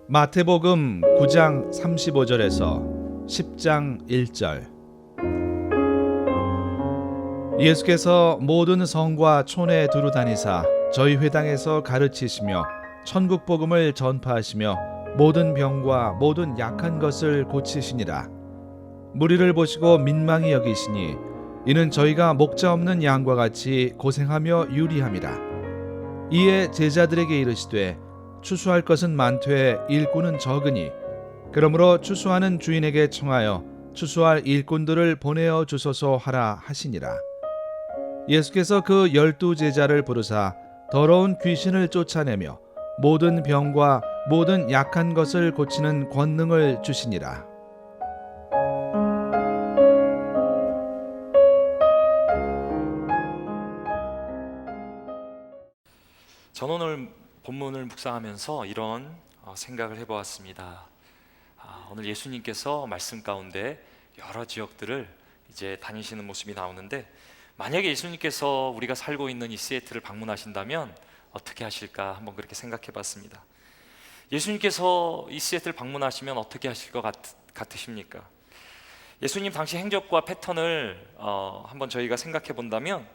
마태복음 9장 35절에서 10장 1절. 예수께서 모든 성과 촌에 두루 다니사 저희 회당에서 가르치시며 천국 복음을 전파하시며 모든 병과 모든 약한 것을 고치시니라. 무리를 보시고 민망히 여기시니 이는 저희가 목자 없는 양과 같이 고생하며 유리함이라. 이에 제자들에게 이르시되 추수할 것은 많되 일꾼은 적으니 그러므로 추수하는 주인에게 청하여 추수할 일꾼들을 보내어 주소서 하라 하시니라. 예수께서 그 12 제자를 부르사 더러운 귀신을 쫓아내며 모든 병과 모든 약한 것을 고치는 권능을 주시니라. 저는 오늘 본문을 묵상하면서 이런 생각을 해보았습니다. 오늘 예수님께서 말씀 가운데 여러 지역들을 이제 다니시는 모습이 나오는데, 만약에 예수님께서 우리가 살고 있는 이 시애틀을 방문하신다면 어떻게 하실까 한번 그렇게 생각해 봤습니다. 예수님께서 이 시애틀 방문하시면 어떻게 하실 것 같으십니까? 예수님 당시 행적과 패턴을 한번 저희가 생각해 본다면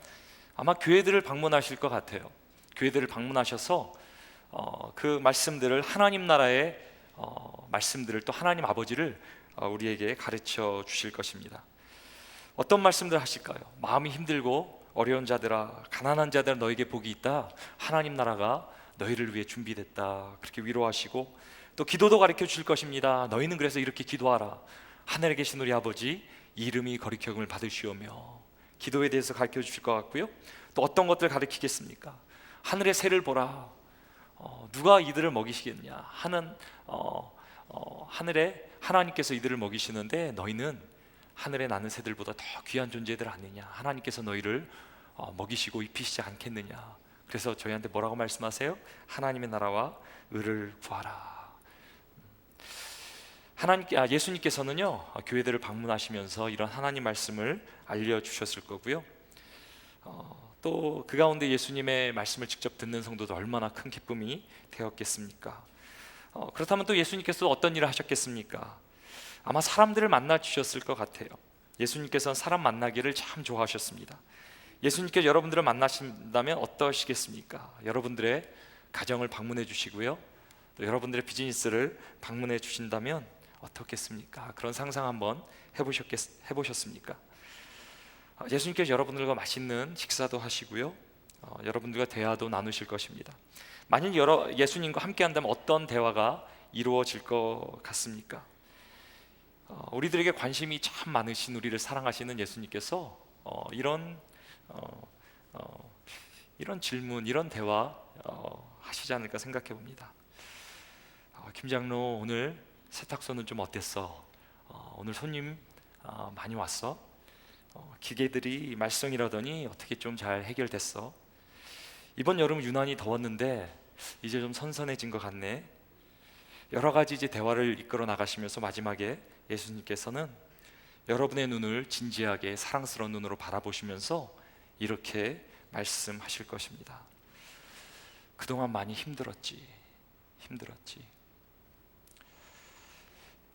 아마 교회들을 방문하실 것 같아요. 교회들을 방문하셔서 그 말씀들을, 하나님 나라의 말씀들을, 또 하나님 아버지를 우리에게 가르쳐 주실 것입니다. 어떤 말씀들 하실까요? 마음이 힘들고 어려운 자들아, 가난한 자들아, 너에게 복이 있다. 하나님 나라가 너희를 위해 준비됐다. 그렇게 위로하시고, 또 기도도 가르쳐 주실 것입니다. 너희는 그래서 이렇게 기도하라. 하늘에 계신 우리 아버지, 이름이 거룩히 여김을 받으시오며. 기도에 대해서 가르쳐 주실 것 같고요. 또 어떤 것들 가르치겠습니까? 하늘의 새를 보라. 누가 이들을 먹이시겠냐? 하늘에 하나님께서 이들을 먹이시는데 너희는 하늘에 나는 새들보다 더 귀한 존재들 아니냐? 하나님께서 너희를 먹이시고 입히시지 않겠느냐? 그래서 저희한테 뭐라고 말씀하세요? 하나님의 나라와 의를 구하라. 예수님께서는요, 교회들을 방문하시면서 이런 하나님 말씀을 알려주셨을 거고요. 또 그 가운데 예수님의 말씀을 직접 듣는 성도도 얼마나 큰 기쁨이 되었겠습니까? 그렇다면 또 예수님께서 어떤 일을 하셨겠습니까? 아마 사람들을 만나 주셨을 것 같아요. 예수님께서는 사람 만나기를 참 좋아하셨습니다. 예수님께서 여러분들을 만나신다면 어떠시겠습니까? 여러분들의 가정을 방문해 주시고요, 또 여러분들의 비즈니스를 방문해 주신다면 어떻겠습니까? 그런 상상 한번 해보셨습니까? 예수님께서 여러분들과 맛있는 식사도 하시고요, 여러분들과 대화도 나누실 것입니다. 만일 예수님과 함께 한다면 어떤 대화가 이루어질 것 같습니까? 우리들에게 관심이 참 많으신, 우리를 사랑하시는 예수님께서 이런 질문, 이런 대화 하시지 않을까 생각해 봅니다. 김장로, 오늘 세탁소는 좀 어땠어? 오늘 손님 많이 왔어? 기계들이 말썽이라더니 어떻게 좀 잘 해결됐어? 이번 여름 유난히 더웠는데 이제 좀 선선해진 것 같네. 여러 가지 이제 대화를 이끌어 나가시면서 마지막에 예수님께서는 여러분의 눈을 진지하게 사랑스러운 눈으로 바라보시면서 이렇게 말씀하실 것입니다. 그동안 많이 힘들었지.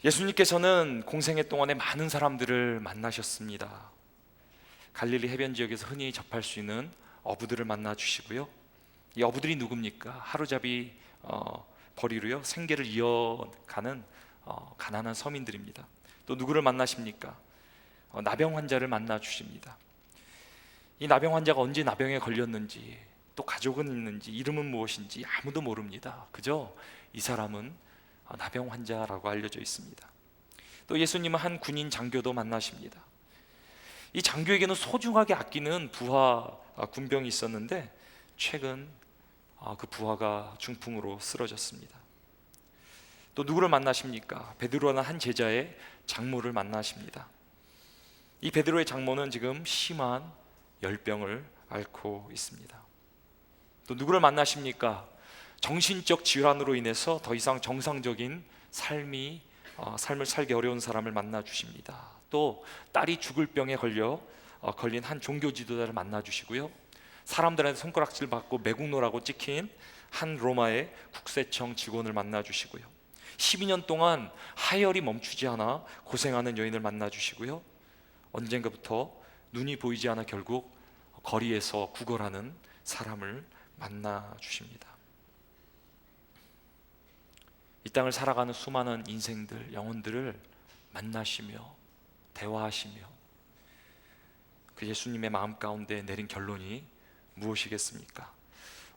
예수님께서는 공생애 동안에 많은 사람들을 만나셨습니다. 갈릴리 해변 지역에서 흔히 접할 수 있는 어부들을 만나 주시고요, 이 어부들이 누굽니까? 하루잡이 벌이로요 생계를 이어가는 가난한 서민들입니다. 또 누구를 만나십니까? 나병 환자를 만나 주십니다. 이 나병 환자가 언제 나병에 걸렸는지, 또 가족은 있는지, 이름은 무엇인지 아무도 모릅니다. 그저 이 사람은 나병 환자라고 알려져 있습니다. 또 예수님은 한 군인 장교도 만나십니다. 이 장교에게는 소중하게 아끼는 부하 군병이 있었는데 최근 그 부하가 중풍으로 쓰러졌습니다. 또 누구를 만나십니까? 베드로라는 한 제자의 장모를 만나십니다. 이 베드로의 장모는 지금 심한 열병을 앓고 있습니다. 또 누구를 만나십니까? 정신적 질환으로 인해서 더 이상 정상적인 삶을 살기 어려운 사람을 만나 주십니다. 또 딸이 죽을 병에 걸린 한 종교 지도자를 만나 주시고요, 사람들한테 손가락질 받고 매국노라고 찍힌 한 로마의 국세청 직원을 만나 주시고요, 12년 동안 하열이 멈추지 않아 고생하는 여인을 만나 주시고요, 언젠가부터 눈이 보이지 않아 결국 거리에서 구걸하는 사람을 만나 주십니다. 이 땅을 살아가는 수많은 인생들, 영혼들을 만나시며 대화하시며 그 예수님의 마음 가운데 내린 결론이 무엇이겠습니까?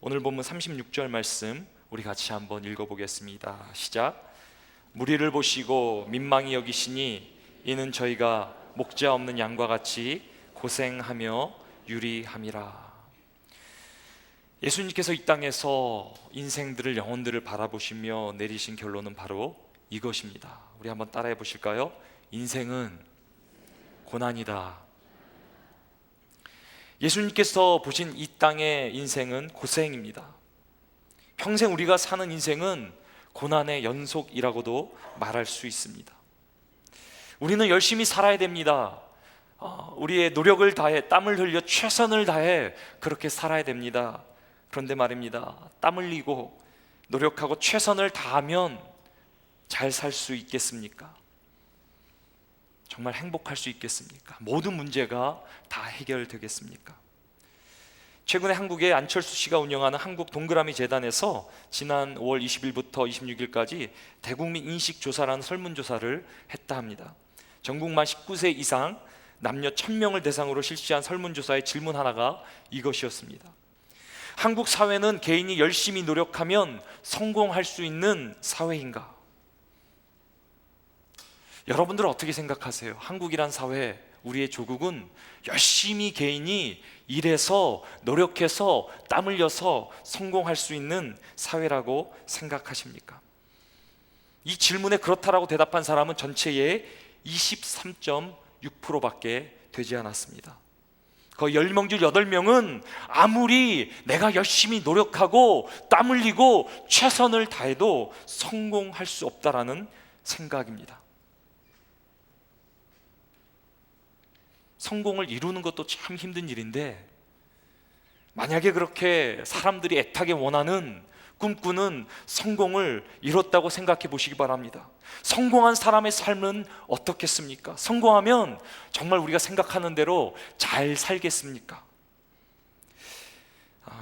오늘 본문 36절 말씀 우리 같이 한번 읽어보겠습니다. 시작. 무리를 보시고 민망히 여기시니 이는 저희가 목자 없는 양과 같이 고생하며 유리함이라. 예수님께서 이 땅에서 인생들을, 영혼들을 바라보시며 내리신 결론은 바로 이것입니다. 우리 한번 따라해 보실까요? 인생은 고난이다. 예수님께서 보신 이 땅의 인생은 고생입니다. 평생 우리가 사는 인생은 고난의 연속이라고도 말할 수 있습니다. 우리는 열심히 살아야 됩니다. 우리의 노력을 다해, 땀을 흘려 최선을 다해 그렇게 살아야 됩니다. 그런데 말입니다, 땀 흘리고 노력하고 최선을 다하면 잘 살 수 있겠습니까? 정말 행복할 수 있겠습니까? 모든 문제가 다 해결되겠습니까? 최근에 한국의 안철수 씨가 운영하는 한국 동그라미 재단에서 지난 5월 20일부터 26일까지 대국민 인식조사라는 설문조사를 했다 합니다. 전국만 19세 이상 남녀 1000명을 대상으로 실시한 설문조사의 질문 하나가 이것이었습니다. 한국 사회는 개인이 열심히 노력하면 성공할 수 있는 사회인가? 여러분들은 어떻게 생각하세요? 한국이란 사회, 우리의 조국은 열심히 개인이 일해서 노력해서 땀 흘려서 성공할 수 있는 사회라고 생각하십니까? 이 질문에 그렇다라고 대답한 사람은 전체의 23.6%밖에 되지 않았습니다. 거의 10명 중 8명은 아무리 내가 열심히 노력하고 땀 흘리고 최선을 다해도 성공할 수 없다라는 생각입니다. 성공을 이루는 것도 참 힘든 일인데, 만약에 그렇게 사람들이 애타게 원하는, 꿈꾸는 성공을 이뤘다고 생각해 보시기 바랍니다. 성공한 사람의 삶은 어떻겠습니까? 성공하면 정말 우리가 생각하는 대로 잘 살겠습니까?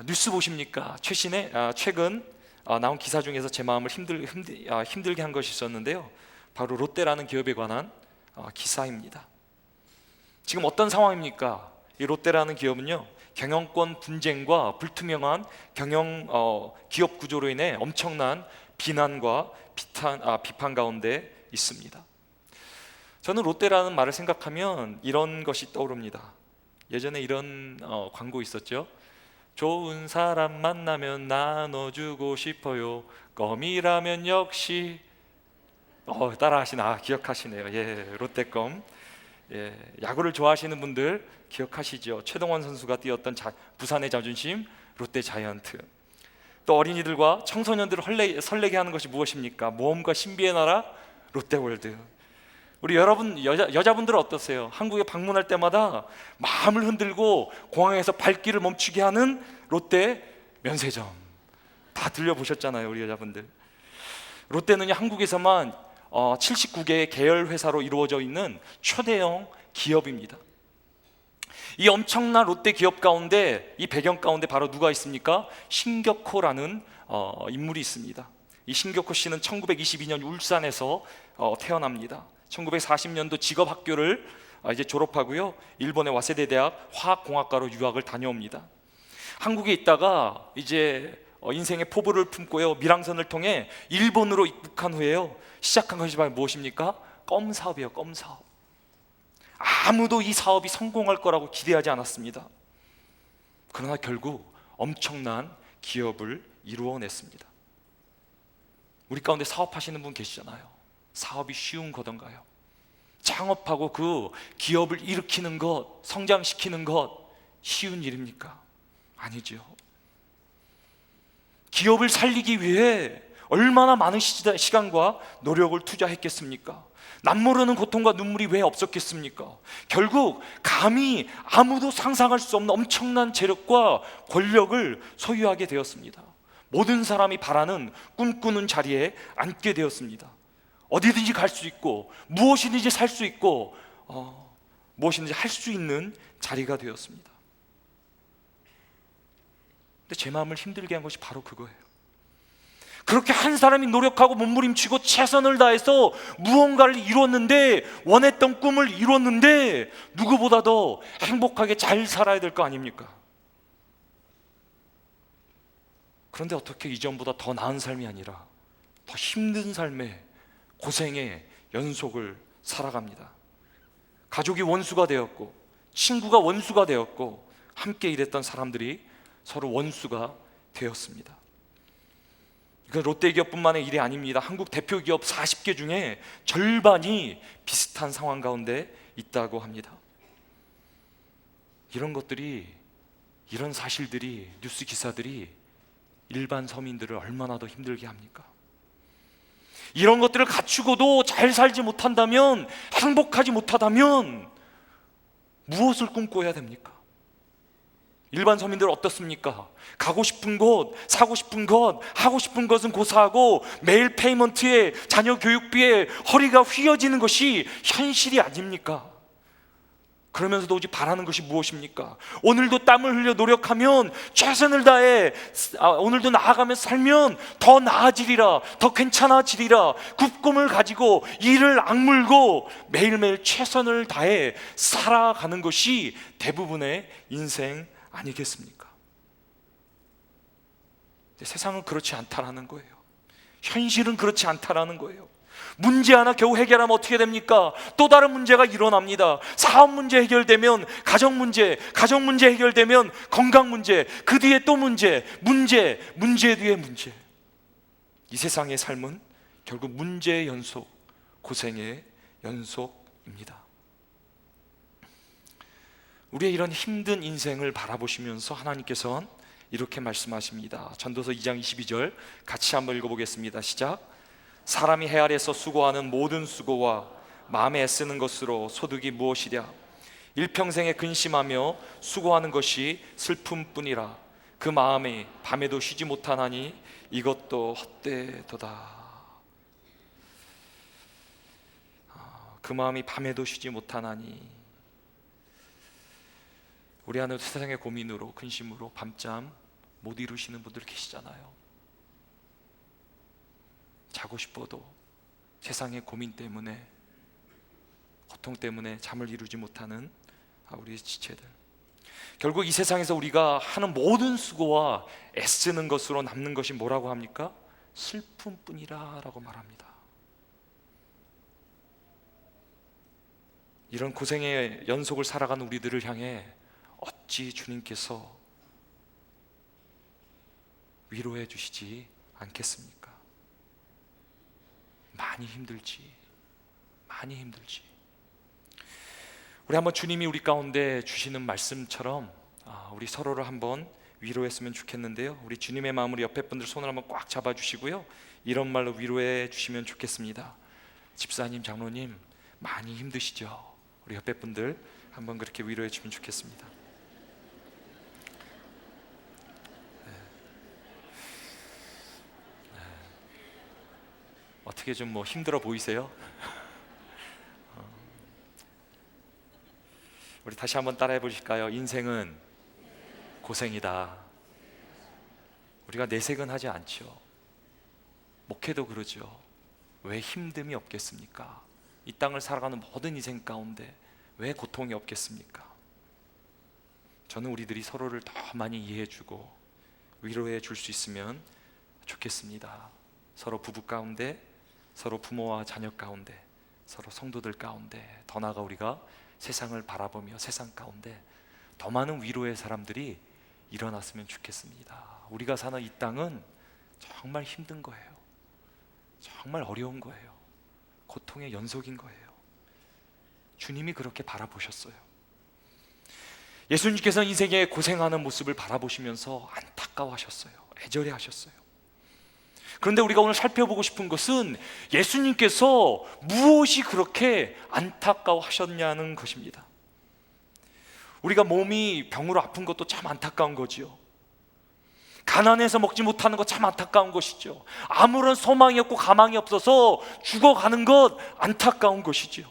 뉴스 보십니까? 최근 나온 기사 중에서 제 마음을 힘들게 한 것이 있었는데요, 바로 롯데라는 기업에 관한 기사입니다. 지금 어떤 상황입니까? 이 롯데라는 기업은요, 경영권 분쟁과 불투명한 기업 구조로 인해 엄청난 비난과 비판 가운데 있습니다. 저는 롯데라는 말을 생각하면 이런 것이 떠오릅니다. 예전에 이런 광고 있었죠. 좋은 사람 만나면 나눠주고 싶어요. 껌이라면 역시 따라하시나 기억하시네요. 예, 롯데껌. 예, 야구를 좋아하시는 분들 기억하시죠? 최동원 선수가 뛰었던 부산의 자존심 롯데 자이언트. 또 어린이들과 청소년들을 설레게 하는 것이 무엇입니까? 모험과 신비의 나라 롯데월드. 우리 여러분 여자분들은 어떠세요? 한국에 방문할 때마다 마음을 흔들고 공항에서 발길을 멈추게 하는 롯데 면세점 다 들려보셨잖아요, 우리 여자분들. 롯데는 한국에서만 79개의 계열 회사로 이루어져 있는 초대형 기업입니다. 이 엄청난 롯데 기업 가운데, 이 배경 가운데 바로 누가 있습니까? 신격호라는 인물이 있습니다. 이 신격호 씨는 1922년 울산에서 태어납니다. 1940년도 직업학교를 이제 졸업하고요, 일본의 와세대 대학 화학공학과로 유학을 다녀옵니다. 한국에 있다가 이제 인생의 포부를 품고요, 밀항선을 통해 일본으로 입국한 후에요, 시작한 것이 바로 무엇입니까? 껌 사업이에요. 껌 사업. 아무도 이 사업이 성공할 거라고 기대하지 않았습니다. 그러나 결국 엄청난 기업을 이루어냈습니다. 우리 가운데 사업하시는 분 계시잖아요. 사업이 쉬운 거던가요? 창업하고 그 기업을 일으키는 것, 성장시키는 것 쉬운 일입니까? 아니죠. 기업을 살리기 위해 얼마나 많은 시간과 노력을 투자했겠습니까? 남모르는 고통과 눈물이 왜 없었겠습니까? 결국 감히 아무도 상상할 수 없는 엄청난 재력과 권력을 소유하게 되었습니다. 모든 사람이 바라는 꿈꾸는 자리에 앉게 되었습니다. 어디든지 갈 수 있고 무엇이든지 살 수 있고 무엇이든지 할 수 있는 자리가 되었습니다. 근데 제 마음을 힘들게 한 것이 바로 그거예요. 그렇게 한 사람이 노력하고 몸부림치고 최선을 다해서 무언가를 이뤘는데, 원했던 꿈을 이뤘는데 누구보다 더 행복하게 잘 살아야 될 거 아닙니까? 그런데 어떻게 이전보다 더 나은 삶이 아니라 더 힘든 삶의 고생의 연속을 살아갑니다. 가족이 원수가 되었고 친구가 원수가 되었고 함께 일했던 사람들이 서로 원수가 되었습니다. 이건 롯데기업뿐만의 일이 아닙니다. 한국 대표 기업 40개 중에 절반이 비슷한 상황 가운데 있다고 합니다. 이런 것들이, 이런 사실들이, 뉴스 기사들이 일반 서민들을 얼마나 더 힘들게 합니까? 이런 것들을 갖추고도 잘 살지 못한다면, 행복하지 못하다면 무엇을 꿈꿔야 됩니까? 일반 서민들 어떻습니까? 가고 싶은 곳, 사고 싶은 것, 하고 싶은 것은 고사하고 매일 페이먼트에, 자녀 교육비에 허리가 휘어지는 것이 현실이 아닙니까? 그러면서도 오직 바라는 것이 무엇입니까? 오늘도 땀을 흘려 노력하면, 최선을 다해 오늘도 나아가면서 살면 더 나아지리라, 더 괜찮아지리라, 굽꿈을 가지고 이를 악물고 매일매일 최선을 다해 살아가는 것이 대부분의 인생 아니겠습니까? 세상은 그렇지 않다라는 거예요. 현실은 그렇지 않다라는 거예요. 문제 하나 겨우 해결하면 어떻게 됩니까? 또 다른 문제가 일어납니다. 사업 문제 해결되면 가정 문제 해결되면 건강 문제, 그 뒤에 또 문제 뒤에 문제. 이 세상의 삶은 결국 문제의 연속, 고생의 연속입니다. 우리의 이런 힘든 인생을 바라보시면서 하나님께서는 이렇게 말씀하십니다. 전도서 2장 22절 같이 한번 읽어보겠습니다. 시작. 사람이 해 아래서 수고하는 모든 수고와 마음에 애쓰는 것으로 소득이 무엇이랴? 일평생에 근심하며 수고하는 것이 슬픔뿐이라. 그 마음이 밤에도 쉬지 못하나니 이것도 헛되도다. 그 마음이 밤에도 쉬지 못하나니. 우리 안에 세상의 고민으로, 근심으로 밤잠 못 이루시는 분들 계시잖아요. 자고 싶어도 세상의 고민 때문에, 고통 때문에 잠을 이루지 못하는 우리의 지체들. 결국 이 세상에서 우리가 하는 모든 수고와 애쓰는 것으로 남는 것이 뭐라고 합니까? 슬픔뿐이라 라고 말합니다. 이런 고생의 연속을 살아가는 우리들을 향해 어찌 주님께서 위로해 주시지 않겠습니까? 많이 힘들지. 우리 한번 주님이 우리 가운데 주시는 말씀처럼 우리 서로를 한번 위로했으면 좋겠는데요. 우리 주님의 마음으로 옆에 분들 손을 한번 꽉 잡아주시고요, 이런 말로 위로해 주시면 좋겠습니다. 집사님, 장로님 많이 힘드시죠? 우리 옆에 분들 한번 그렇게 위로해 주면 좋겠습니다. 어떻게 좀 힘들어 보이세요? 우리 다시 한번 따라해 보실까요? 인생은 고생이다. 우리가 내색은 하지 않죠. 목회도 그러죠. 왜 힘듦이 없겠습니까? 이 땅을 살아가는 모든 인생 가운데 왜 고통이 없겠습니까? 저는 우리들이 서로를 더 많이 이해해주고 위로해 줄 수 있으면 좋겠습니다. 서로 부부 가운데, 서로 부모와 자녀 가운데, 서로 성도들 가운데, 더 나아가 우리가 세상을 바라보며 세상 가운데 더 많은 위로의 사람들이 일어났으면 좋겠습니다. 우리가 사는 이 땅은 정말 힘든 거예요. 정말 어려운 거예요. 고통의 연속인 거예요. 주님이 그렇게 바라보셨어요. 예수님께서는 인생의 고생하는 모습을 바라보시면서 안타까워하셨어요. 애절해하셨어요. 그런데 우리가 오늘 살펴보고 싶은 것은 예수님께서 무엇이 그렇게 안타까워하셨냐는 것입니다. 우리가 몸이 병으로 아픈 것도 참 안타까운 거지요. 가난해서 먹지 못하는 것 참 안타까운 것이죠. 아무런 소망이 없고 가망이 없어서 죽어가는 것 안타까운 것이죠.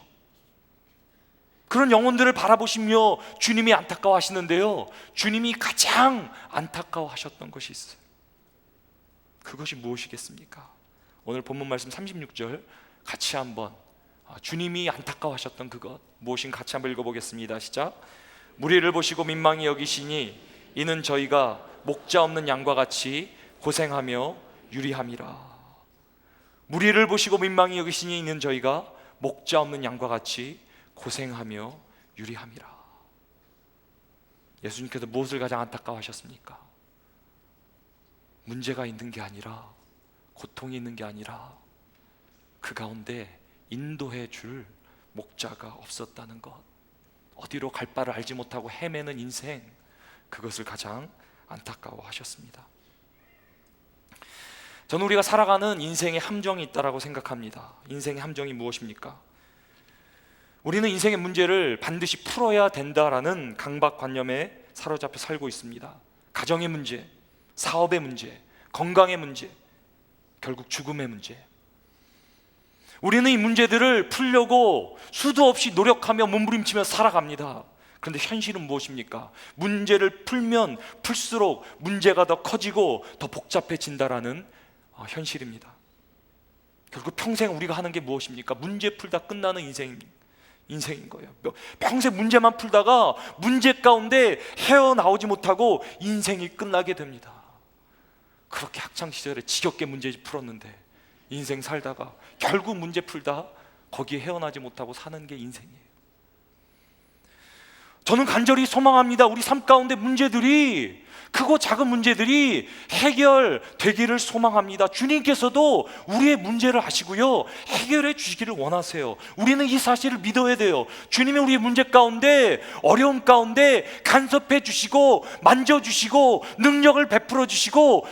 그런 영혼들을 바라보시며 주님이 안타까워하시는데요, 주님이 가장 안타까워하셨던 것이 있어요. 그것이 무엇이겠습니까? 오늘 본문 말씀 36절 같이 한번 주님이 안타까워하셨던 그것 무엇인가 같이 한번 읽어보겠습니다. 시작. 무리를 보시고 민망히 여기시니 이는 저희가 목자 없는 양과 같이 고생하며 유리함이라. 무리를 보시고 민망히 여기시니 이는 저희가 목자 없는 양과 같이 고생하며 유리함이라. 예수님께서 무엇을 가장 안타까워하셨습니까? 문제가 있는 게 아니라, 고통이 있는 게 아니라 그 가운데 인도해 줄 목자가 없었다는 것, 어디로 갈 바를 알지 못하고 헤매는 인생, 그것을 가장 안타까워하셨습니다. 저는 우리가 살아가는 인생의 함정이 있다고 생각합니다. 인생의 함정이 무엇입니까? 우리는 인생의 문제를 반드시 풀어야 된다라는 강박관념에 사로잡혀 살고 있습니다. 가정의 문제, 사업의 문제, 건강의 문제, 결국 죽음의 문제. 우리는 이 문제들을 풀려고 수도 없이 노력하며 몸부림치며 살아갑니다. 그런데 현실은 무엇입니까? 문제를 풀면 풀수록 문제가 더 커지고 더 복잡해진다라는 현실입니다. 결국 평생 우리가 하는 게 무엇입니까? 문제 풀다 끝나는 인생인 거예요. 평생 문제만 풀다가 문제 가운데 헤어나오지 못하고 인생이 끝나게 됩니다. 그렇게 학창시절에 지겹게 문제 풀었는데 인생 살다가 결국 문제 풀다 거기에 헤어나지 못하고 사는 게 인생이에요. 저는 간절히 소망합니다. 우리 삶 가운데 문제들이, 크고 작은 문제들이 해결되기를 소망합니다. 주님께서도 우리의 문제를 아시고요, 해결해 주시기를 원하세요. 우리는 이 사실을 믿어야 돼요. 주님이 우리의 문제 가운데, 어려움 가운데 간섭해 주시고 만져주시고 능력을 베풀어 주시고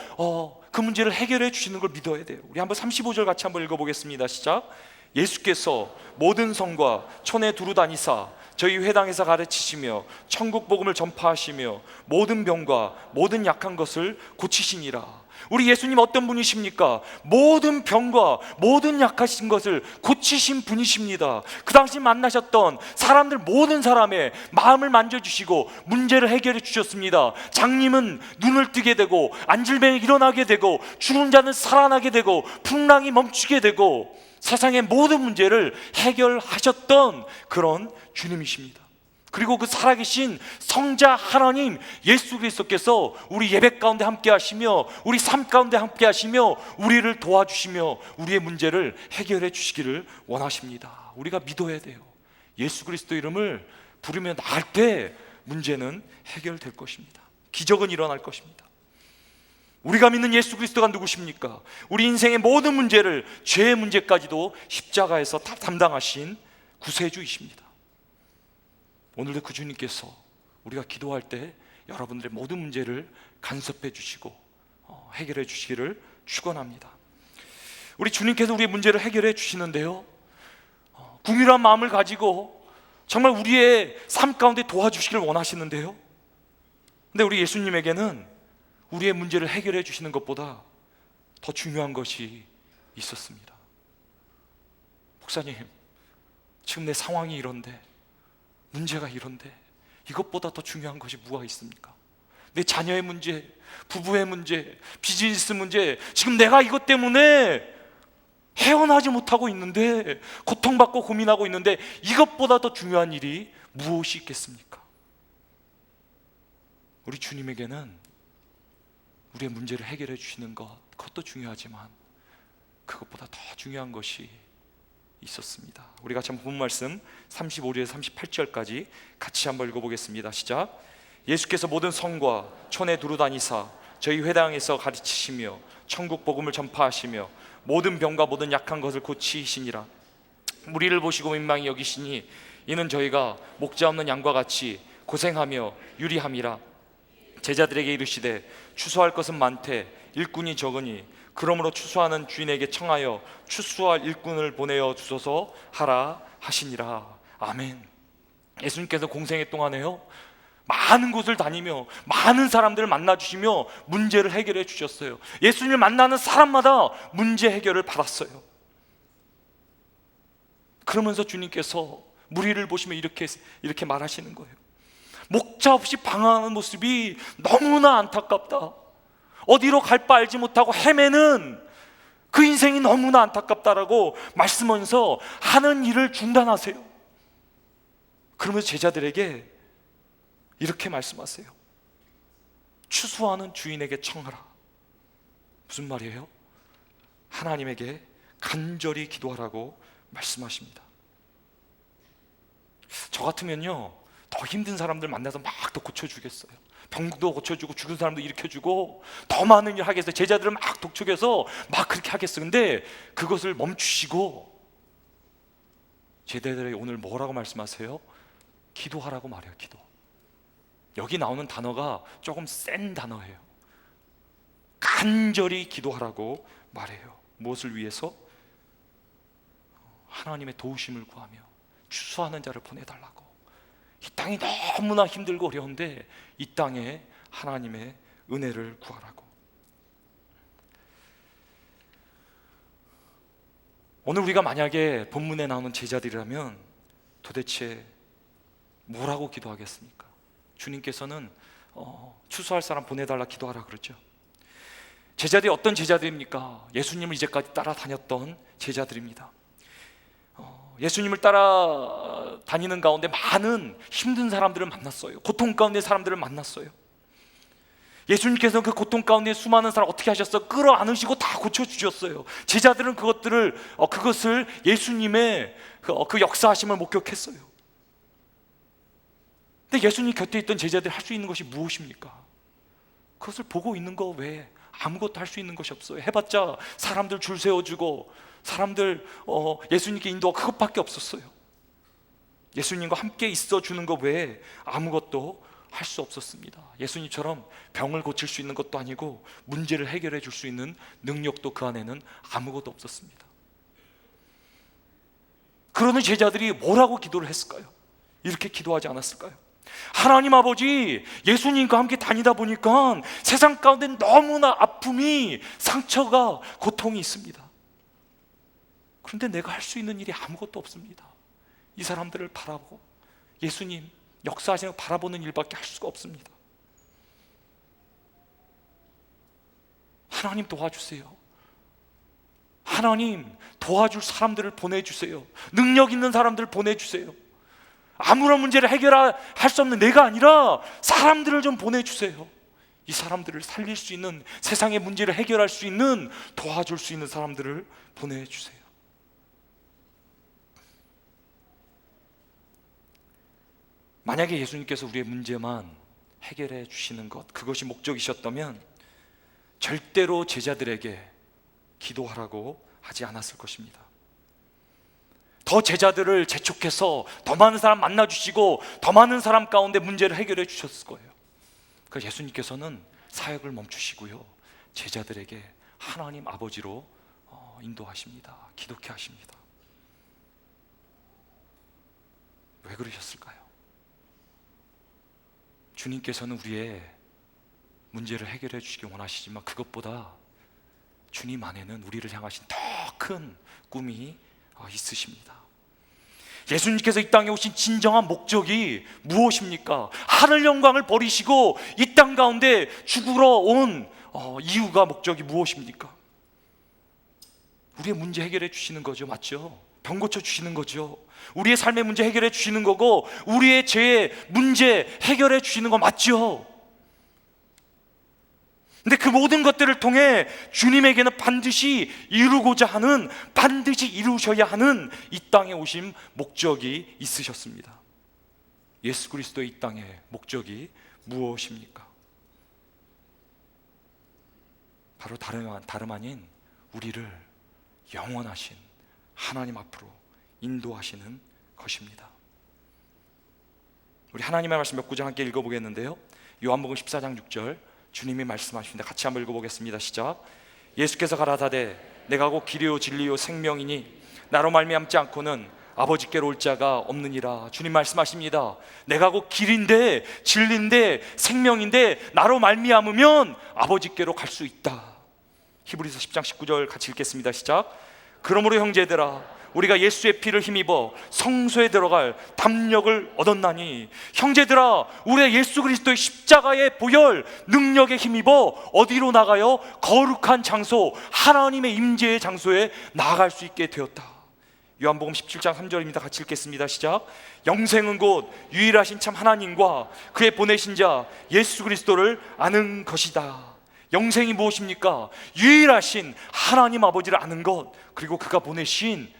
그 문제를 해결해 주시는 걸 믿어야 돼요. 우리 한번 35절 같이 한번 읽어보겠습니다. 시작. 예수께서 모든 성과 촌에 두루 다니사 저희 회당에서 가르치시며 천국 복음을 전파하시며 모든 병과 모든 약한 것을 고치시니라. 우리 예수님 어떤 분이십니까? 모든 병과 모든 약하신 것을 고치신 분이십니다. 그 당시 만나셨던 사람들, 모든 사람의 마음을 만져주시고 문제를 해결해 주셨습니다. 장님은 눈을 뜨게 되고 안질병이 일어나게 되고 죽은 자는 살아나게 되고 풍랑이 멈추게 되고 세상의 모든 문제를 해결하셨던 그런 주님이십니다. 그리고 그 살아계신 성자 하나님 예수 그리스도께서 우리 예배 가운데 함께 하시며 우리 삶 가운데 함께 하시며 우리를 도와주시며 우리의 문제를 해결해 주시기를 원하십니다. 우리가 믿어야 돼요. 예수 그리스도 이름을 부르며 나갈 때 문제는 해결될 것입니다. 기적은 일어날 것입니다. 우리가 믿는 예수 그리스도가 누구십니까? 우리 인생의 모든 문제를, 죄의 문제까지도 십자가에서 다 담당하신 구세주이십니다. 오늘도 그 주님께서 우리가 기도할 때 여러분들의 모든 문제를 간섭해 주시고 해결해 주시기를 축원합니다. 우리 주님께서 우리의 문제를 해결해 주시는데요, 궁휼한 마음을 가지고 정말 우리의 삶 가운데 도와주시기를 원하시는데요, 근데 우리 예수님에게는 우리의 문제를 해결해 주시는 것보다 더 중요한 것이 있었습니다. 목사님, 지금 내 상황이 이런데, 문제가 이런데 이것보다 더 중요한 것이 뭐가 있습니까? 내 자녀의 문제, 부부의 문제, 비즈니스 문제, 지금 내가 이것 때문에 헤어나지 못하고 있는데, 고통받고 고민하고 있는데 이것보다 더 중요한 일이 무엇이 있겠습니까? 우리 주님에게는 우리의 문제를 해결해 주시는 것, 그것도 중요하지만 그것보다 더 중요한 것이 있었습니다. 우리 같이 한번 본 말씀 35절에서 38절까지 같이 한번 읽어보겠습니다. 시작. 예수께서 모든 성과 촌에 두루 다니사 저희 회당에서 가르치시며 천국 복음을 전파하시며 모든 병과 모든 약한 것을 고치시니라. 무리를 보시고 민망히 여기시니 이는 저희가 목자 없는 양과 같이 고생하며 유리함이라. 제자들에게 이르시되 추수할 것은 많되 일꾼이 적으니 그러므로 추수하는 주인에게 청하여 추수할 일꾼을 보내어 주소서 하라 하시니라. 아멘. 예수님께서 공생애 동안에요, 많은 곳을 다니며 많은 사람들을 만나주시며 문제를 해결해 주셨어요. 예수님을 만나는 사람마다 문제 해결을 받았어요. 그러면서 주님께서 무리를 보시며 이렇게 말하시는 거예요. 목자 없이 방황하는 모습이 너무나 안타깝다. 어디로 갈 바 알지 못하고 헤매는 그 인생이 너무나 안타깝다라고 말씀하면서 하는 일을 중단하세요. 그러면서 제자들에게 이렇게 말씀하세요. 추수하는 주인에게 청하라. 무슨 말이에요? 하나님에게 간절히 기도하라고 말씀하십니다. 저 같으면요, 더 힘든 사람들 만나서 막 더 고쳐주겠어요. 병도 고쳐주고 죽은 사람도 일으켜주고 더 많은 일을 하겠어요. 제자들을 막 독촉해서 막 그렇게 하겠어요. 근데 그것을 멈추시고 제자들에게 오늘 뭐라고 말씀하세요? 기도하라고 말해요. 기도. 여기 나오는 단어가 조금 센 단어예요. 간절히 기도하라고 말해요. 무엇을 위해서? 하나님의 도우심을 구하며 추수하는 자를 보내달라고. 이 땅이 너무나 힘들고 어려운데 이 땅에 하나님의 은혜를 구하라고. 오늘 우리가 만약에 본문에 나오는 제자들이라면 도대체 뭐라고 기도하겠습니까? 주님께서는 추수할 사람 보내달라 기도하라 그러죠. 제자들이 어떤 제자들입니까? 예수님을 이제까지 따라다녔던 제자들입니다. 예수님을 따라다니는 가운데 많은 힘든 사람들을 만났어요. 고통 가운데 사람들을 만났어요. 예수님께서 그 고통 가운데 수많은 사람 어떻게 하셨어요? 끌어안으시고 다 고쳐주셨어요. 제자들은 그것을 예수님의 그 역사하심을 목격했어요. 근데 예수님 곁에 있던 제자들이 할 수 있는 것이 무엇입니까? 그것을 보고 있는 거 외에 아무것도 할 수 있는 것이 없어요. 해봤자 사람들 줄 세워주고 사람들 예수님께 인도하고 그것밖에 없었어요. 예수님과 함께 있어주는 것 외에 아무것도 할 수 없었습니다. 예수님처럼 병을 고칠 수 있는 것도 아니고 문제를 해결해 줄 수 있는 능력도 그 안에는 아무것도 없었습니다. 그러는 제자들이 뭐라고 기도를 했을까요? 이렇게 기도하지 않았을까요? 하나님 아버지, 예수님과 함께 다니다 보니까 세상 가운데 너무나 아픔이, 상처가, 고통이 있습니다. 그런데 내가 할 수 있는 일이 아무것도 없습니다. 이 사람들을 바라보고 예수님 역사하시는 걸 바라보는 일밖에 할 수가 없습니다. 하나님 도와주세요. 하나님 도와줄 사람들을 보내주세요. 능력 있는 사람들을 보내주세요. 아무런 문제를 해결할 수 없는 내가 아니라 사람들을 좀 보내주세요. 이 사람들을 살릴 수 있는, 세상의 문제를 해결할 수 있는, 도와줄 수 있는 사람들을 보내주세요. 만약에 예수님께서 우리의 문제만 해결해 주시는 것, 그것이 목적이셨다면 절대로 제자들에게 기도하라고 하지 않았을 것입니다. 더 제자들을 재촉해서 더 많은 사람 만나주시고 더 많은 사람 가운데 문제를 해결해 주셨을 거예요. 그래서 예수님께서는 사역을 멈추시고요, 제자들에게 하나님 아버지로 인도하십니다. 기독케 하십니다. 왜 그러셨을까요? 주님께서는 우리의 문제를 해결해 주시기 원하시지만 그것보다 주님 안에는 우리를 향하신 더 큰 꿈이 있으십니다. 예수님께서 이 땅에 오신 진정한 목적이 무엇입니까? 하늘 영광을 버리시고 이 땅 가운데 죽으러 온 이유가, 목적이 무엇입니까? 우리의 문제 해결해 주시는 거죠. 맞죠? 병 고쳐 주시는 거죠. 우리의 삶의 문제 해결해 주시는 거고 우리의 죄의 문제 해결해 주시는 거 맞죠? 근데 그 모든 것들을 통해 주님에게는 반드시 이루고자 하는, 반드시 이루셔야 하는 이 땅에 오신 목적이 있으셨습니다. 예수 그리스도의 이 땅의 목적이 무엇입니까? 바로 다름 아닌 우리를 영원하신 하나님 앞으로 인도하시는 것입니다. 우리 하나님의 말씀 몇 구절 함께 읽어보겠는데요, 요한복음 14장 6절 주님이 말씀하십니다. 같이 한번 읽어보겠습니다. 시작. 예수께서 가라사대 내가 곧 길이요 진리요 생명이니 나로 말미암지 않고는 아버지께로 올 자가 없느니라. 주님 말씀하십니다. 내가 곧 길인데 진리인데 생명인데 나로 말미암으면 아버지께로 갈 수 있다. 히브리서 10장 19절 같이 읽겠습니다. 시작. 그러므로 형제들아, 우리가 예수의 피를 힘입어 성소에 들어갈 담력을 얻었나니, 형제들아, 우리가 예수 그리스도의 십자가의 보혈 능력에 힘입어 어디로 나가요? 거룩한 장소, 하나님의 임재의 장소에 나아갈 수 있게 되었다. 요한복음 17장 3절입니다. 같이 읽겠습니다. 시작. 영생은 곧 유일하신 참 하나님과 그의 보내신 자 예수 그리스도를 아는 것이다. 영생이 무엇입니까? 유일하신 하나님 아버지를 아는 것, 그리고 그가 보내신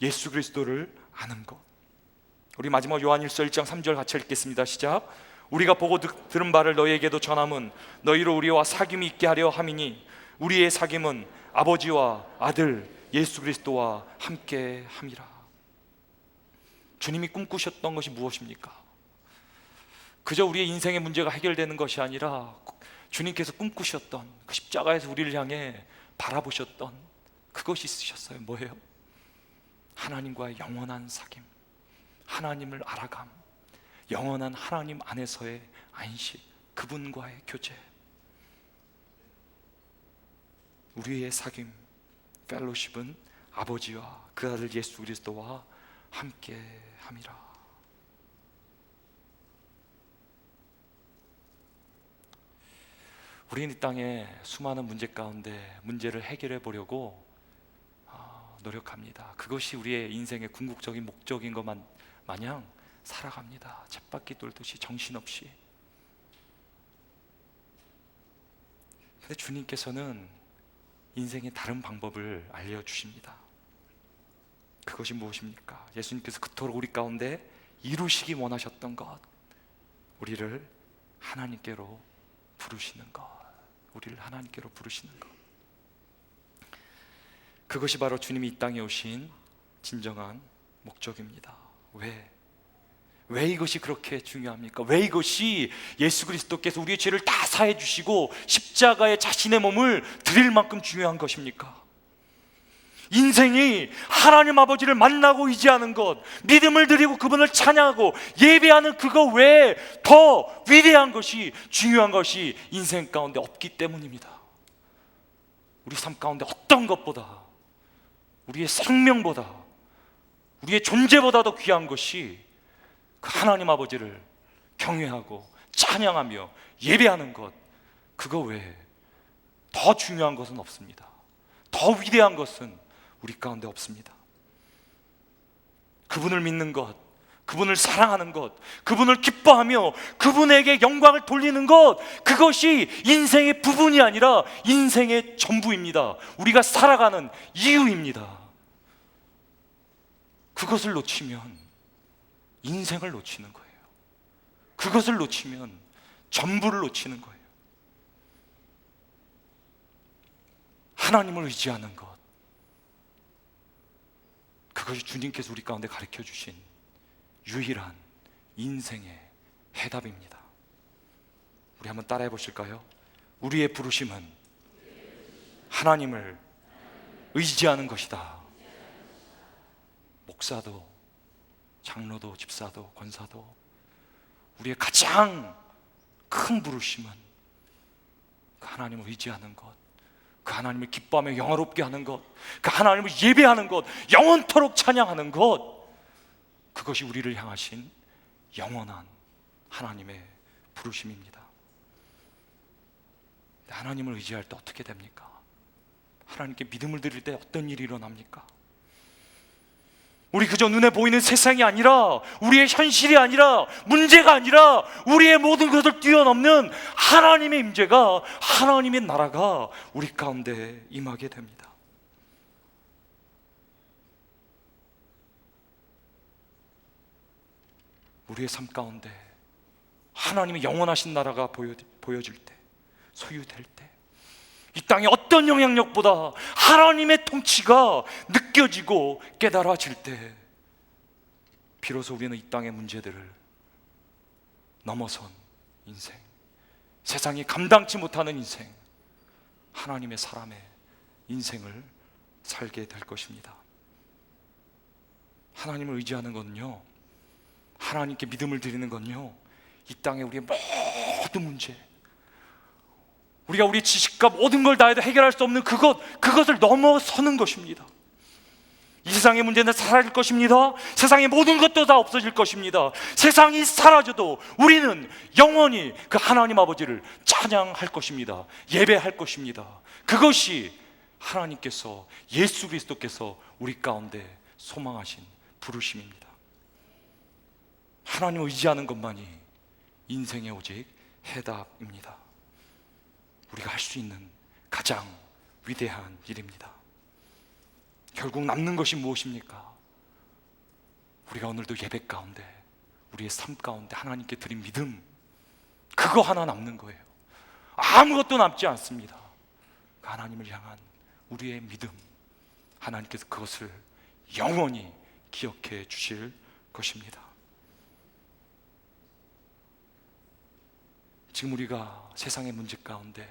예수 그리스도를 아는 것. 우리 마지막 요한일서 1장 3절 같이 읽겠습니다. 시작. 우리가 보고 들은 바를 너희에게도 전함은 너희로 우리와 사귐이 있게 하려 함이니 우리의 사귐은 아버지와 아들 예수 그리스도와 함께 함이라. 주님이 꿈꾸셨던 것이 무엇입니까? 그저 우리의 인생의 문제가 해결되는 것이 아니라 주님께서 꿈꾸셨던 그 십자가에서 우리를 향해 바라보셨던 그것이 있으셨어요. 뭐예요? 하나님과의 영원한 사귐, 하나님을 알아감, 영원한 하나님 안에서의 안식, 그분과의 교제. 우리의 사귐, 펠로십은 아버지와 그 아들 예수 그리스도와 함께 함이라. 우리는 이 땅에 수많은 문제 가운데 문제를 해결해 보려고 노력합니다. 그것이 우리의 인생의 궁극적인 목적인 것만 마냥 살아갑니다. 쳇바퀴 돌듯이 정신없이. 근데 주님께서는 인생의 다른 방법을 알려주십니다. 그것이 무엇입니까? 예수님께서 그토록 우리 가운데 이루시기 원하셨던 것, 우리를 하나님께로 부르시는 것, 우리를 하나님께로 부르시는 것. 그것이 바로 주님이 이 땅에 오신 진정한 목적입니다. 왜 이것이 그렇게 중요합니까? 왜 이것이 예수 그리스도께서 우리의 죄를 다 사해 주시고 십자가에 자신의 몸을 드릴 만큼 중요한 것입니까? 인생이 하나님 아버지를 만나고 의지하는 것, 믿음을 드리고 그분을 찬양하고 예배하는 그거 외에 더 위대한 것이, 중요한 것이 인생 가운데 없기 때문입니다. 우리 삶 가운데 어떤 것보다, 우리의 생명보다, 우리의 존재보다도 귀한 것이 그 하나님 아버지를 경외하고 찬양하며 예배하는 것, 그거 외에 더 중요한 것은 없습니다. 더 위대한 것은 우리 가운데 없습니다. 그분을 믿는 것, 그분을 사랑하는 것, 그분을 기뻐하며 그분에게 영광을 돌리는 것, 그것이 인생의 부분이 아니라 인생의 전부입니다. 우리가 살아가는 이유입니다. 그것을 놓치면 인생을 놓치는 거예요. 그것을 놓치면 전부를 놓치는 거예요. 하나님을 의지하는 것, 그것이 주님께서 우리 가운데 가르쳐 주신 유일한 인생의 해답입니다. 우리 한번 따라해 보실까요? 우리의 부르심은 하나님을 의지하는 것이다. 목사도, 장로도, 집사도, 권사도, 우리의 가장 큰 부르심은 그 하나님을 의지하는 것, 그 하나님을 기뻐하며 영화롭게 하는 것, 그 하나님을 예배하는 것, 영원토록 찬양하는 것, 그것이 우리를 향하신 영원한 하나님의 부르심입니다. 하나님을 의지할 때 어떻게 됩니까? 하나님께 믿음을 드릴 때 어떤 일이 일어납니까? 우리 그저 눈에 보이는 세상이 아니라, 우리의 현실이 아니라, 문제가 아니라 우리의 모든 것을 뛰어넘는 하나님의 임재가, 하나님의 나라가 우리 가운데 임하게 됩니다. 우리의 삶 가운데 하나님의 영원하신 나라가 보여질 때, 소유될 때, 이 땅의 어떤 영향력보다 하나님의 통치가 느껴지고 깨달아질 때, 비로소 우리는 이 땅의 문제들을 넘어선 인생, 세상이 감당치 못하는 인생, 하나님의 사람의 인생을 살게 될 것입니다. 하나님을 의지하는 건요, 하나님께 믿음을 드리는 건요, 이 땅에 우리의 모든 문제, 우리가 우리 지식과 모든 걸 다해도 해결할 수 없는 그것을 넘어서는 것입니다. 이 세상의 문제는 사라질 것입니다. 세상의 모든 것도 다 없어질 것입니다. 세상이 사라져도 우리는 영원히 그 하나님 아버지를 찬양할 것입니다. 예배할 것입니다. 그것이 하나님께서, 예수 그리스도께서 우리 가운데 소망하신 부르심입니다. 하나님을 의지하는 것만이 인생의 오직 해답입니다. 우리가 할 수 있는 가장 위대한 일입니다. 결국 남는 것이 무엇입니까? 우리가 오늘도 예배 가운데, 우리의 삶 가운데 하나님께 드린 믿음, 그거 하나 남는 거예요. 아무것도 남지 않습니다. 그 하나님을 향한 우리의 믿음, 하나님께서 그것을 영원히 기억해 주실 것입니다. 지금 우리가 세상의 문제 가운데,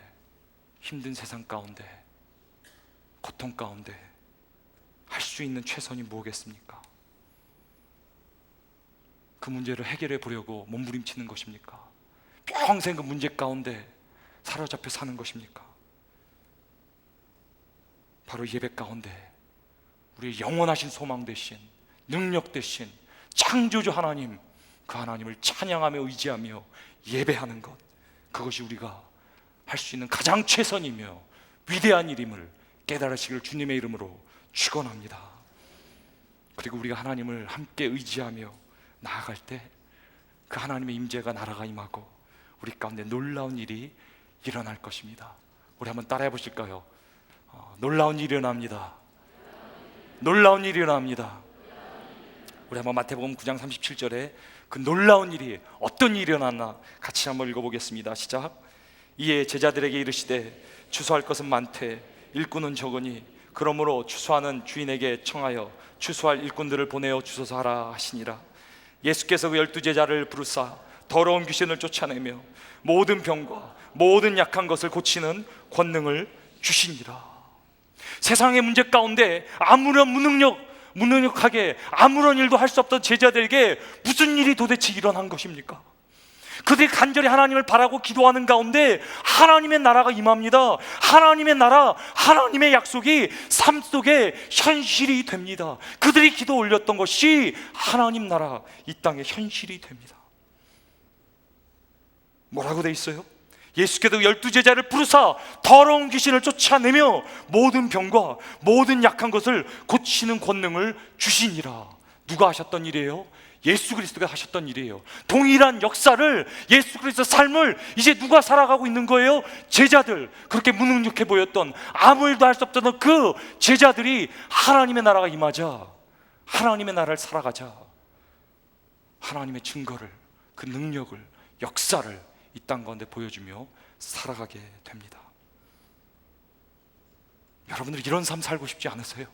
힘든 세상 가운데, 고통 가운데 할 수 있는 최선이 뭐겠습니까? 그 문제를 해결해 보려고 몸부림치는 것입니까? 평생 그 문제 가운데 사로잡혀 사는 것입니까? 바로 예배 가운데 우리의 영원하신 소망 되신, 능력 되신 창조주 하나님, 그 하나님을 찬양하며 의지하며 예배하는 것, 그것이 우리가 할 수 있는 가장 최선이며 위대한 일임을 깨달으시길 주님의 이름으로 축원합니다. 그리고 우리가 하나님을 함께 의지하며 나아갈 때 그 하나님의 임재가 나라가 임하고 우리 가운데 놀라운 일이 일어날 것입니다. 우리 한번 따라해 보실까요? 놀라운 일이 일어납니다. 놀라운 일이 일어납니다. 우리 한번 마태복음 9장 37절에 그 놀라운 일이, 어떤 일이 일어났나 같이 한번 읽어보겠습니다. 시작. 이에 제자들에게 이르시되 추수할 것은 많되 일꾼은 적으니 그러므로 추수하는 주인에게 청하여 추수할 일꾼들을 보내어 주소서 하라 하시니라. 예수께서 그 12제자를 부르사 더러운 귀신을 쫓아내며 모든 병과 모든 약한 것을 고치는 권능을 주시니라. 세상의 문제 가운데 아무런 무능력하게 아무런 일도 할 수 없던 제자들에게 무슨 일이 도대체 일어난 것입니까? 그들이 간절히 하나님을 바라고 기도하는 가운데 하나님의 나라가 임합니다. 하나님의 나라, 하나님의 약속이 삶 속에 현실이 됩니다. 그들이 기도 올렸던 것이 하나님 나라, 이 땅에 현실이 됩니다. 뭐라고 돼 있어요? 예수께서 12제자를 부르사 더러운 귀신을 쫓아내며 모든 병과 모든 약한 것을 고치는 권능을 주시니라. 누가 하셨던 일이에요? 예수 그리스도가 하셨던 일이에요. 동일한 역사를, 예수 그리스도의 삶을 이제 누가 살아가고 있는 거예요? 제자들, 그렇게 무능력해 보였던, 아무 일도 할 수 없던 그 제자들이 하나님의 나라가 임하자, 하나님의 나라를 살아가자, 하나님의 증거를, 그 능력을, 역사를 이 땅 가운데 보여주며 살아가게 됩니다. 여러분들 이런 삶 살고 싶지 않으세요?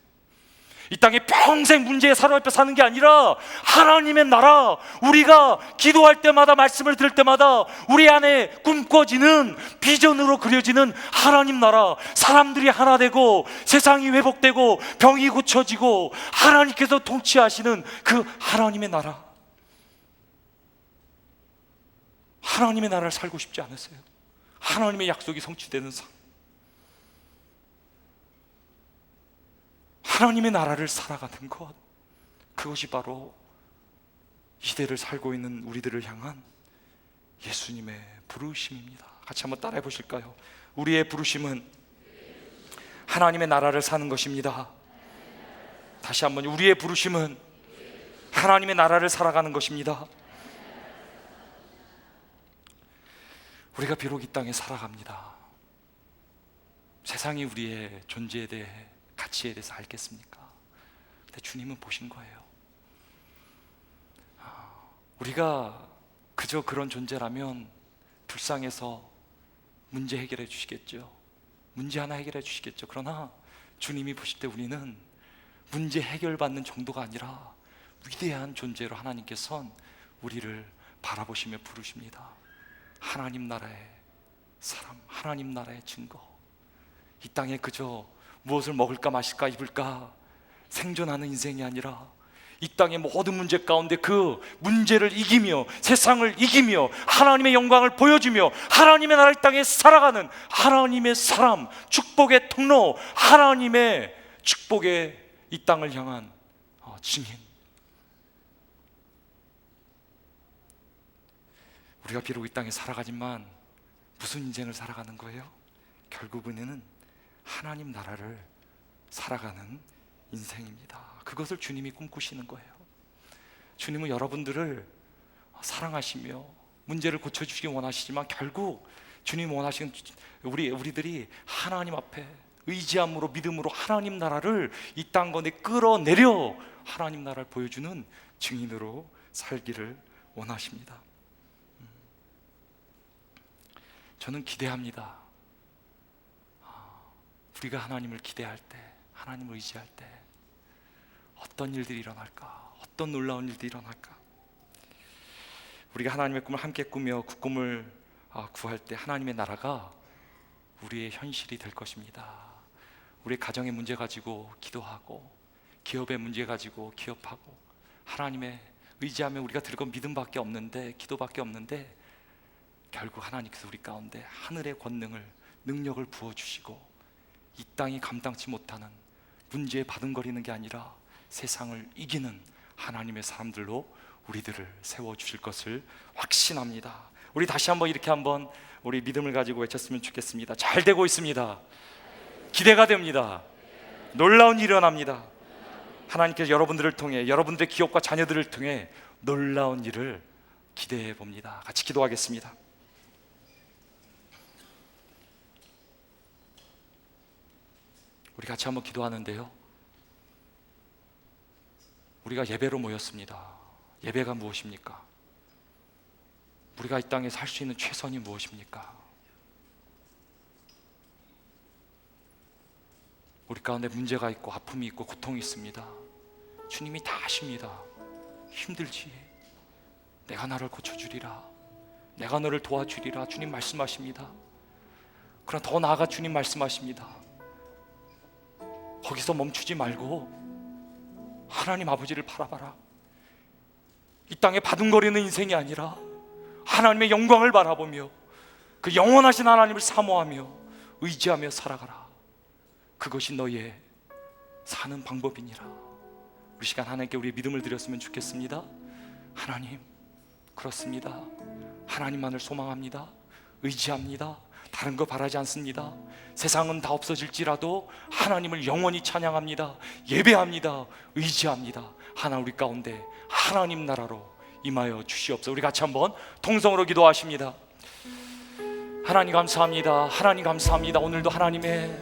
이 땅에 평생 문제에 사로잡혀 사는 게 아니라 하나님의 나라, 우리가 기도할 때마다, 말씀을 들을 때마다 우리 안에 꿈꿔지는, 비전으로 그려지는 하나님 나라, 사람들이 하나 되고 세상이 회복되고 병이 고쳐지고 하나님께서 통치하시는 그 하나님의 나라, 하나님의 나라를 살고 싶지 않으세요? 하나님의 약속이 성취되는 삶, 하나님의 나라를 살아가는 것, 그것이 바로 이대를 살고 있는 우리들을 향한 예수님의 부르심입니다. 같이 한번 따라해 보실까요? 우리의 부르심은 하나님의 나라를 사는 것입니다. 다시 한번, 우리의 부르심은 하나님의 나라를 살아가는 것입니다. 우리가 비록 이 땅에 살아갑니다. 세상이 우리의 존재에 대해, 가치에 대해서 알겠습니까? 근데 주님은 보신 거예요. 우리가 그저 그런 존재라면 불쌍해서 문제 해결해 주시겠죠. 문제 하나 해결해 주시겠죠. 그러나 주님이 보실 때 우리는 문제 해결받는 정도가 아니라 위대한 존재로 하나님께서는 우리를 바라보시며 부르십니다. 하나님 나라의 사람, 하나님 나라의 증거. 이 땅에 그저 무엇을 먹을까 마실까 입을까 생존하는 인생이 아니라 이 땅의 모든 문제 가운데 그 문제를 이기며 세상을 이기며 하나님의 영광을 보여주며 하나님의 나라 이 땅에 살아가는 하나님의 사람, 축복의 통로, 하나님의 축복의 이 땅을 향한 증인. 우리가 비록 이 땅에 살아가지만 무슨 인생을 살아가는 거예요? 결국은 하나님 나라를 살아가는 인생입니다. 그것을 주님이 꿈꾸시는 거예요. 주님은 여러분들을 사랑하시며 문제를 고쳐주시기 원하시지만 결국 주님 원하시는 우리들이 하나님 앞에 의지함으로 믿음으로 하나님 나라를 이 땅 가운데 끌어내려 하나님 나라를 보여주는 증인으로 살기를 원하십니다. 저는 기대합니다. 우리가 하나님을 기대할 때, 하나님을 의지할 때 어떤 일들이 일어날까? 어떤 놀라운 일들이 일어날까? 우리가 하나님의 꿈을 함께 꾸며 그 꿈을 구할 때 하나님의 나라가 우리의 현실이 될 것입니다. 우리 가정의 문제 가지고 기도하고 기업의 문제 가지고 기업하고 하나님의 의지하면 우리가 드릴 건 믿음밖에 없는데 기도밖에 없는데 결국 하나님께서 우리 가운데 하늘의 권능을 능력을 부어주시고 이 땅이 감당치 못하는 문제에 바둥거리는 게 아니라 세상을 이기는 하나님의 사람들로 우리들을 세워주실 것을 확신합니다. 우리 다시 한번 이렇게 한번 우리 믿음을 가지고 외쳤으면 좋겠습니다. 잘 되고 있습니다. 기대가 됩니다. 놀라운 일이 일어납니다. 하나님께서 여러분들을 통해 여러분들의 기업과 자녀들을 통해 놀라운 일을 기대해 봅니다. 같이 기도하겠습니다. 우리 같이 한번 기도하는데요, 우리가 예배로 모였습니다. 예배가 무엇입니까? 우리가 이 땅에 살 수 있는 최선이 무엇입니까? 우리 가운데 문제가 있고 아픔이 있고 고통이 있습니다. 주님이 다 아십니다. 힘들지? 내가 나를 고쳐주리라, 내가 너를 도와주리라 주님 말씀하십니다. 그러나 더 나아가 주님 말씀하십니다. 거기서 멈추지 말고 하나님 아버지를 바라봐라. 이 땅에 바둥거리는 인생이 아니라 하나님의 영광을 바라보며 그 영원하신 하나님을 사모하며 의지하며 살아가라. 그것이 너의 사는 방법이니라. 우리 시간 하나님께 우리의 믿음을 드렸으면 좋겠습니다. 하나님, 그렇습니다. 하나님만을 소망합니다. 의지합니다. 다른 거 바라지 않습니다. 세상은 다 없어질지라도 하나님을 영원히 찬양합니다. 예배합니다. 의지합니다. 하나 우리 가운데 하나님 나라로 임하여 주시옵소서. 우리 같이 한번 통성으로 기도하십니다. 하나님 감사합니다. 하나님 감사합니다. 오늘도 하나님의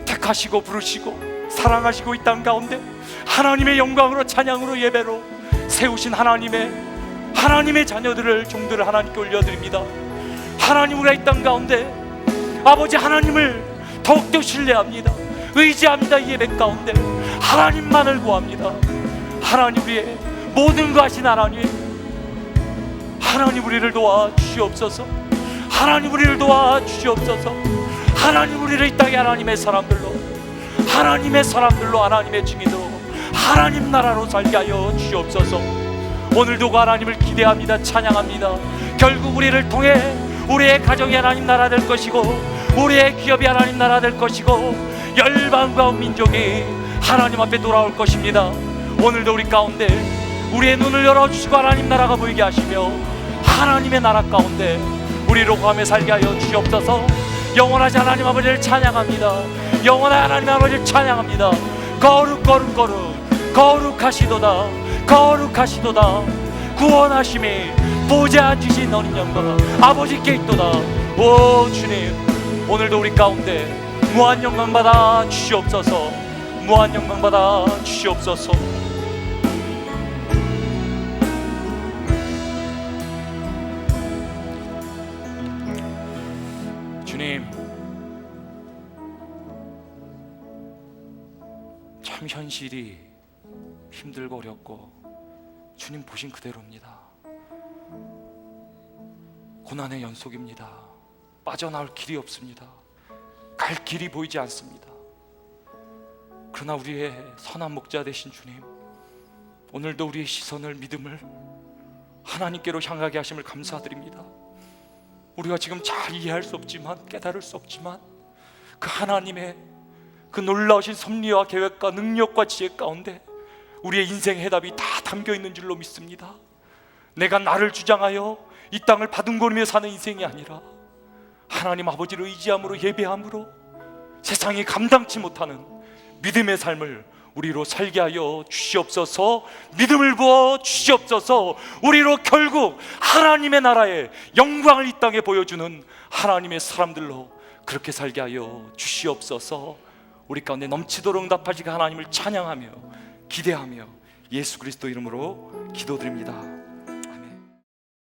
택하시고 부르시고 사랑하시고 이 땅 가운데 하나님의 영광으로 찬양으로 예배로 세우신 하나님의 자녀들을 종들을 하나님께 올려드립니다. 하나님, 우리가 이 땅 가운데 아버지 하나님을 더욱더 신뢰합니다. 의지합니다. 이 예배 가운데 하나님만을 구합니다. 하나님, 우리의 모든 것 하신 하나님, 하나님 우리를 도와주시옵소서. 하나님 우리를 도와주시옵소서. 하나님 우리를 이 땅의 하나님의 사람들로 하나님의 증인으로 하나님 나라로 살게 하여 주시옵소서. 오늘도 그 하나님을 기대합니다. 찬양합니다. 결국 우리를 통해 우리의 가정이 하나님 나라 될 것이고 우리의 기업이 하나님 나라 될 것이고 열방과 온 민족이 하나님 앞에 돌아올 것입니다. 오늘도 우리 가운데 우리의 눈을 열어주시고 하나님 나라가 보이게 하시며 하나님의 나라 가운데 우리로 거하며 살게 하여 주시옵소서. 영원하신 하나님 아버지를 찬양합니다. 영원한 하나님 아버지를 찬양합니다. 거룩하시도다. 구원하심이 보좌 앉으신 어린 영광 아버지께 있도다. 오 주님, 오늘도 우리 가운데 무한 영광 받아 주시옵소서. 무한 영광 받아 주시옵소서. 주님, 참 현실이 힘들고 어렵고 주님 보신 그대로입니다. 고난의 연속입니다. 빠져나올 길이 없습니다. 갈 길이 보이지 않습니다. 그러나 우리의 선한 목자 되신 주님, 오늘도 우리의 시선을, 믿음을 하나님께로 향하게 하심을 감사드립니다. 우리가 지금 잘 이해할 수 없지만, 깨달을 수 없지만, 그 하나님의 그 놀라우신 섭리와 계획과 능력과 지혜 가운데 우리의 인생의 해답이 다 담겨 있는 줄로 믿습니다. 내가 나를 주장하여 이 땅을 바둥거리며 사는 인생이 아니라 하나님 아버지를 의지함으로, 예배함으로 세상이 감당치 못하는 믿음의 삶을 우리로 살게 하여 주시옵소서. 믿음을 부어 주시옵소서. 우리로 결국 하나님의 나라의 영광을 이 땅에 보여주는 하나님의 사람들로 그렇게 살게 하여 주시옵소서. 우리 가운데 넘치도록 응답하시고 하나님을 찬양하며 기대하며 예수 그리스도 이름으로 기도드립니다.